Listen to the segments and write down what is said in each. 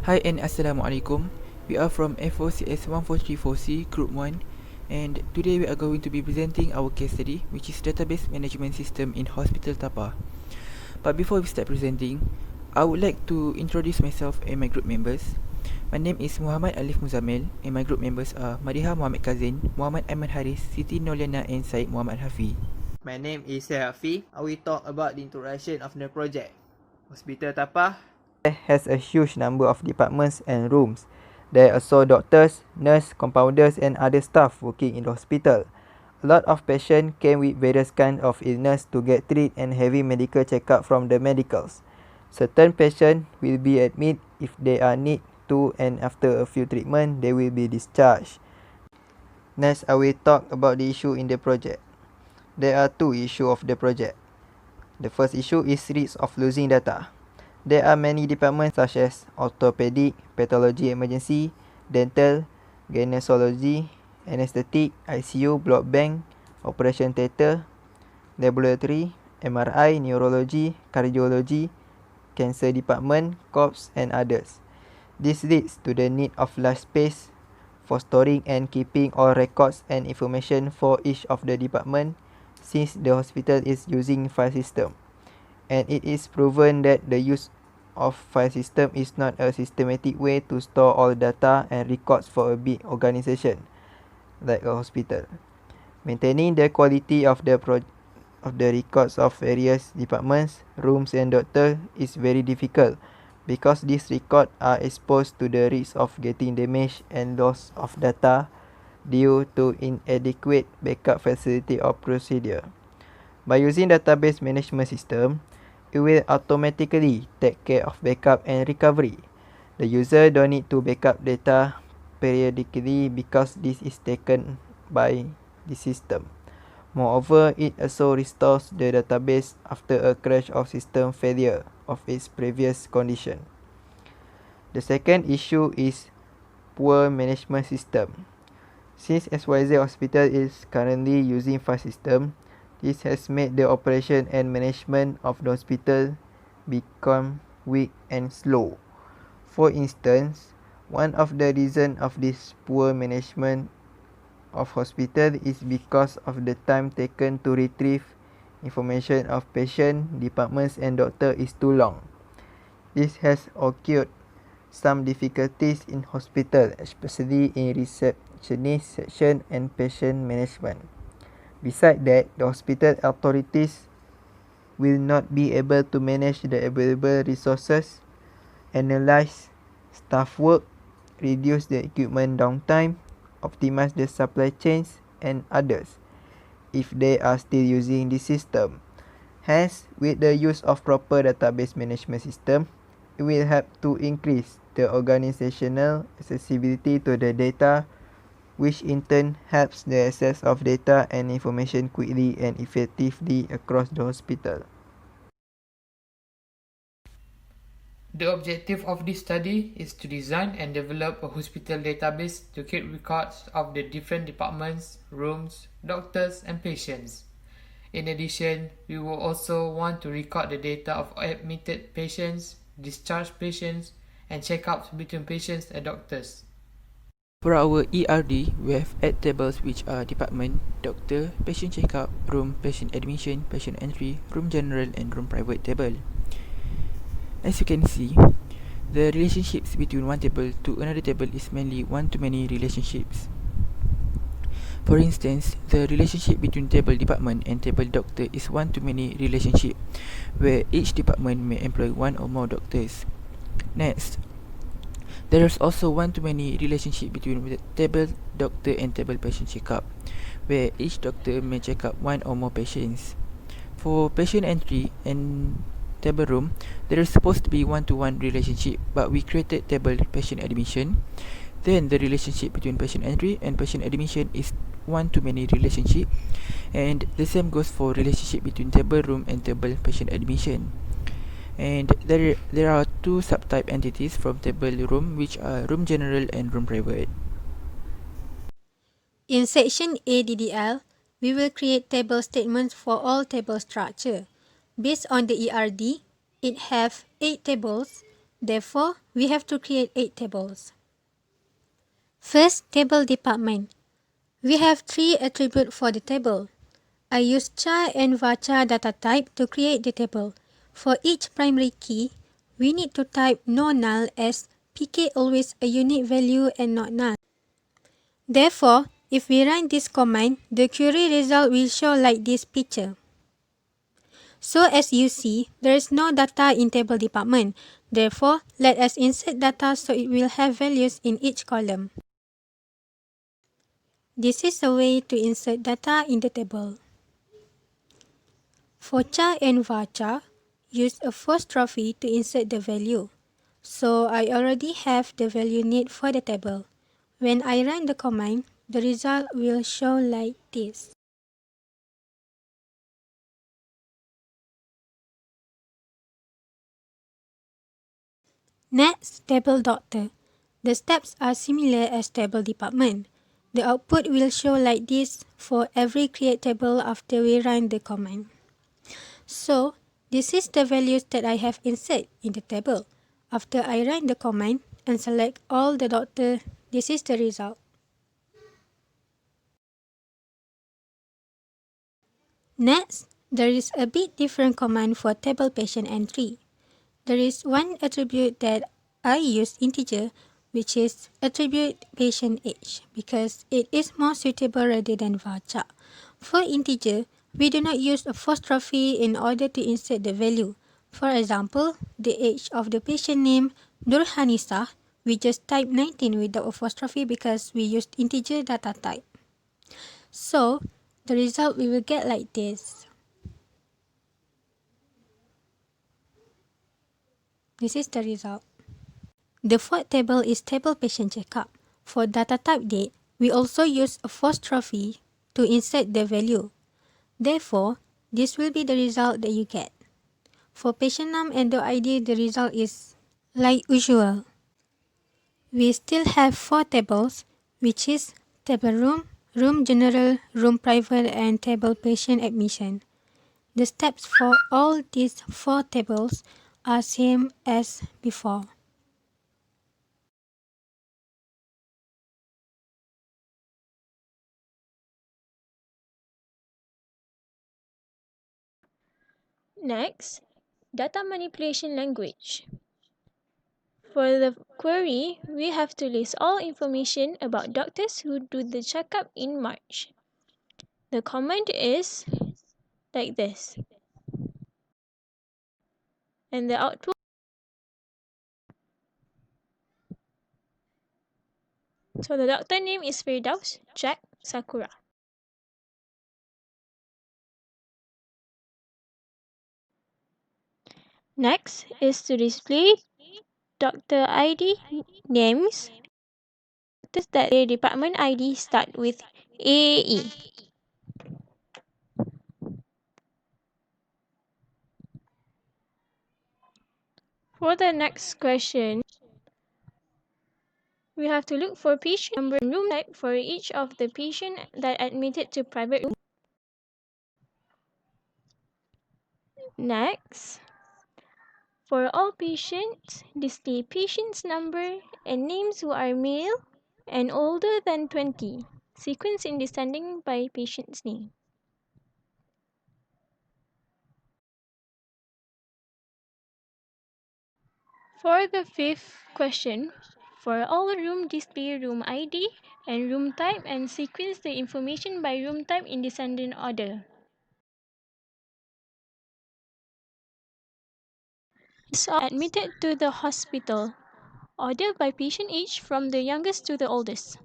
Hi and Assalamualaikum. We are from FOCS 1434C Group 1, and today we are going to be presenting our case study, which is Database Management System in Hospital Tapah. But before we start presenting, I would like to introduce myself and my group members. My name is Muhammad Alif Muzamil, and my group members are Madiha Muhammad Kazin, Muhammad Aiman Haris, Siti Noliana and Syed Muhammad Hafi. My name is Hafi. I will talk about the introduction of the project. Hospital Tapah has a huge number of departments and rooms. There are also doctors, nurses, compounders and other staff working in the hospital. A lot of patients came with various kinds of illness to get treated and heavy medical checkup from the medicals. Certain patients will be admitted if they are need to, and after a few treatments they will be discharged. Next, I will talk about the issue in the project. There are two issues of the project. The first issue is risk of losing data. There are many departments such as orthopedic, pathology emergency, dental, gynecology, anesthetic, ICU, blood bank, operation theatre, laboratory, MRI, neurology, cardiology, cancer department, corps and others. This leads to the need of large space for storing and keeping all records and information for each of the department, since the hospital is using file system. And it is proven that the use of file system is not a systematic way to store all data and records for a big organization like a hospital. Maintaining the quality of the records of various departments, rooms and doctors is very difficult, because these records are exposed to the risk of getting damaged and loss of data due to inadequate backup facility or procedure. By using database management system, it will automatically take care of backup and recovery. The user don't need to backup data periodically because this is taken by the system. Moreover, it also restores the database after a crash or system failure of its previous condition. The second issue is poor management system. Since XYZ Hospital is currently using file system, this has made the operation and management of the hospital become weak and slow. For instance, one of the reasons of this poor management of hospital is because of the time taken to retrieve information of patient, departments and doctor is too long. This has occurred some difficulties in hospital, especially in receptionist section and patient management. Besides that, the hospital authorities will not be able to manage the available resources, analyze staff work, reduce the equipment downtime, optimize the supply chains and others if they are still using the system. Hence, with the use of proper database management system, it will help to increase the organizational accessibility to the data, which in turn helps the access of data and information quickly and effectively across the hospital. The objective of this study is to design and develop a hospital database to keep records of the different departments, rooms, doctors, and patients. In addition, we will also want to record the data of admitted patients, discharged patients, and check-ups between patients and doctors. For our ERD, we have 8 tables which are department, doctor, patient checkup, room, patient admission, patient entry, room general and room private table. As you can see, the relationships between one table to another table is mainly one-to-many relationships. For instance, the relationship between table department and table doctor is one-to-many relationship, where each department may employ one or more doctors. Next, there is also one-to-many relationship between the table doctor and table patient checkup, where each doctor may check up one or more patients. For patient entry and table room, there is supposed to be one-to-one relationship, but we created table patient admission. Then the relationship between patient entry and patient admission is one-to-many relationship, and the same goes for relationship between table room and table patient admission. And there are two subtype entities from table room, which are room general and room private. In section ADDL, we will create table statements for all table structure. Based on the ERD, it have 8 tables. Therefore, we have to create 8 tables. First, table department. We have 3 attributes for the table. I use char and varchar data type to create the table. For each primary key, we need to type no null as pk always a unique value and not null. Therefore, if we run this command, the query result will show like this picture. So as you see, there is no data in table department. Therefore, let us insert data so it will have values in each column. This is a way to insert data in the table. For char and varchar, use apostrophe to insert the value. So I already have the value need for the table. When I run the command, the result will show like this. Next, table doctor. The steps are similar as table department. The output will show like this for every create table after we run the command. So, this is the values that I have inserted in the table. After I run the command and select all the doctor, this is the result. Next, there is a bit different command for table patient entry. There is one attribute that I use integer, which is attribute patient age, because it is more suitable rather than varchar. For integer, we do not use apostrophe in order to insert the value. For example, the age of the patient name Nurhanisa, we just type 19 without apostrophe because we used integer data type. So, the result we will get like this. This is the result. The fourth table is table patient checkup. For data type date, we also use apostrophe to insert the value. Therefore, this will be the result that you get. For patient name and the ID, the result is like usual. We still have 4 tables, which is table room, room general, room private, and table patient admission. The steps for all these 4 tables are same as before. Next, data manipulation language. For the query, we have to list all information about doctors who do the checkup in March. The command is like this. And the output. So the doctor name is Firdaus Jack Sakura. Next is to display doctor ID names. Notice that the department ID start with AE. For the next question, we have to look for patient number and room type for each of the patient that admitted to private room. Next, for all patients, display patient's number and names who are male and older than 20, sequence in descending by patient's name. For the fifth question, for all room, display room ID and room type and sequence the information by room type in descending order. These are admitted to the hospital, order by patient age from the youngest to the oldest.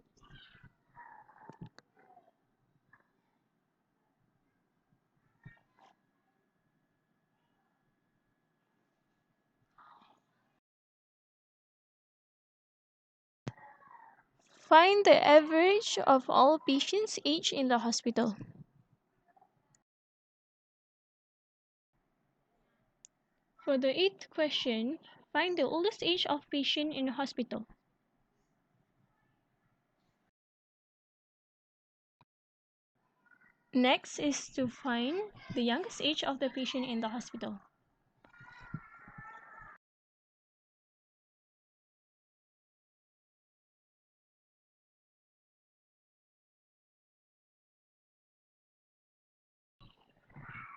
Find the average of all patients' age in the hospital. For the eighth question, find the oldest age of patient in the hospital. Next is to find the youngest age of the patient in the hospital.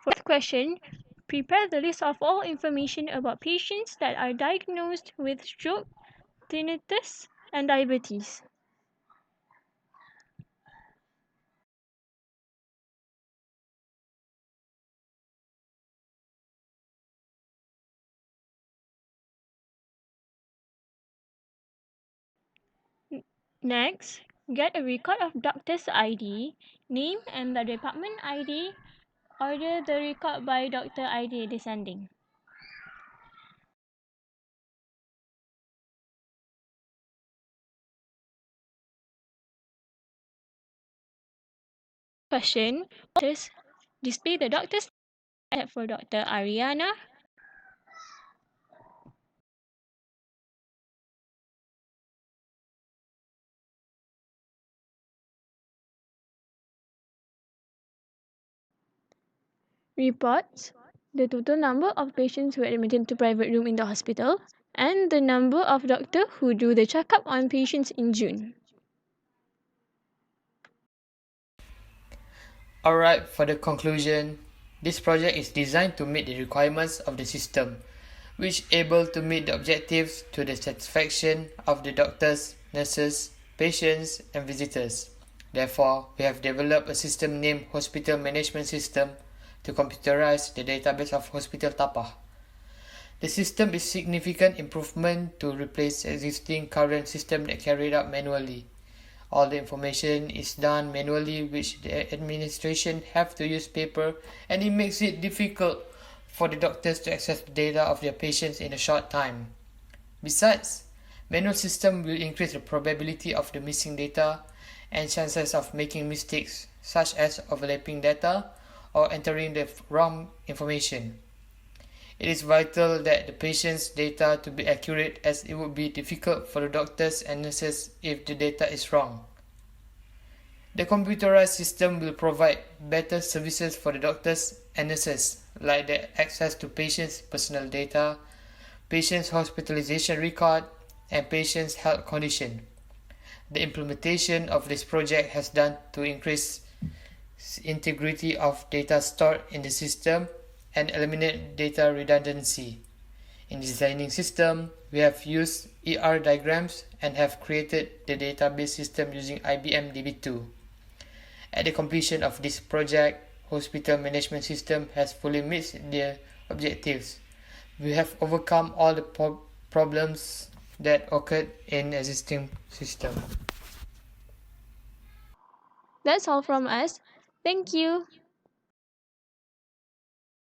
Fourth question, prepare the list of all information about patients that are diagnosed with stroke, tinnitus, and diabetes. Next, get a record of doctor's ID, name and the department ID. Order the record by doctor ID descending. Question, display the doctor's for Dr. Ariana. Reports the total number of patients who are admitted to private room in the hospital and the number of doctors who do the checkup on patients in June. Alright, for the conclusion, this project is designed to meet the requirements of the system, which able to meet the objectives to the satisfaction of the doctors, nurses, patients, and visitors. Therefore, we have developed a system named Hospital Management System to computerize the database of Hospital Tapah. The system is significant improvement to replace existing current system that carried out manually. All the information is done manually, which the administration have to use paper, and it makes it difficult for the doctors to access the data of their patients in a short time. Besides, manual system will increase the probability of the missing data and chances of making mistakes, such as overlapping data or entering the wrong information. It is vital that the patient's data to be accurate, as it would be difficult for the doctors and nurses if the data is wrong. The computerized system will provide better services for the doctors and nurses, like the access to patients' personal data, patients' hospitalization record, and patients' health condition. The implementation of this project has done to increase integrity of data stored in the system and eliminate data redundancy. In designing system, we have used ER diagrams and have created the database system using IBM DB2. At the completion of this project, hospital management system has fully met their objectives. We have overcome all the problems that occurred in existing system. That's all from us. Thank you.